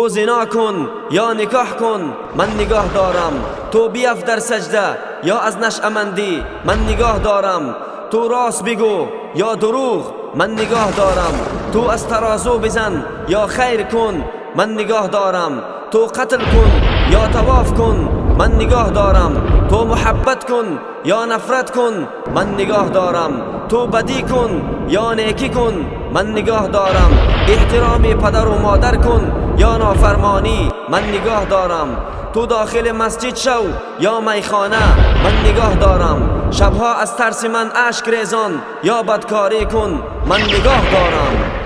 تو زنا کن یا نکاح کن من نگاه دارم. تو بیفت در سجده یا از نشأمندی من نگاه دارم. تو راست بگو یا دروغ من نگاه دارم. تو از ترازو بزن یا خیر کن من نگاه دارم. تو قتل کن یا طواف کن من نگاه دارم. تو محبت کن یا نفرت کن من نگاه دارم. تو بدی کن یا نیکی کن من نگاه دارم. احترام پدر و مادر کن یا نافرمانی من نگاه دارم. تو داخل مسجد شو یا میخانه من نگاه دارم. شبها از ترس من اشک ریزان یا بدکاری کن من نگاه دارم.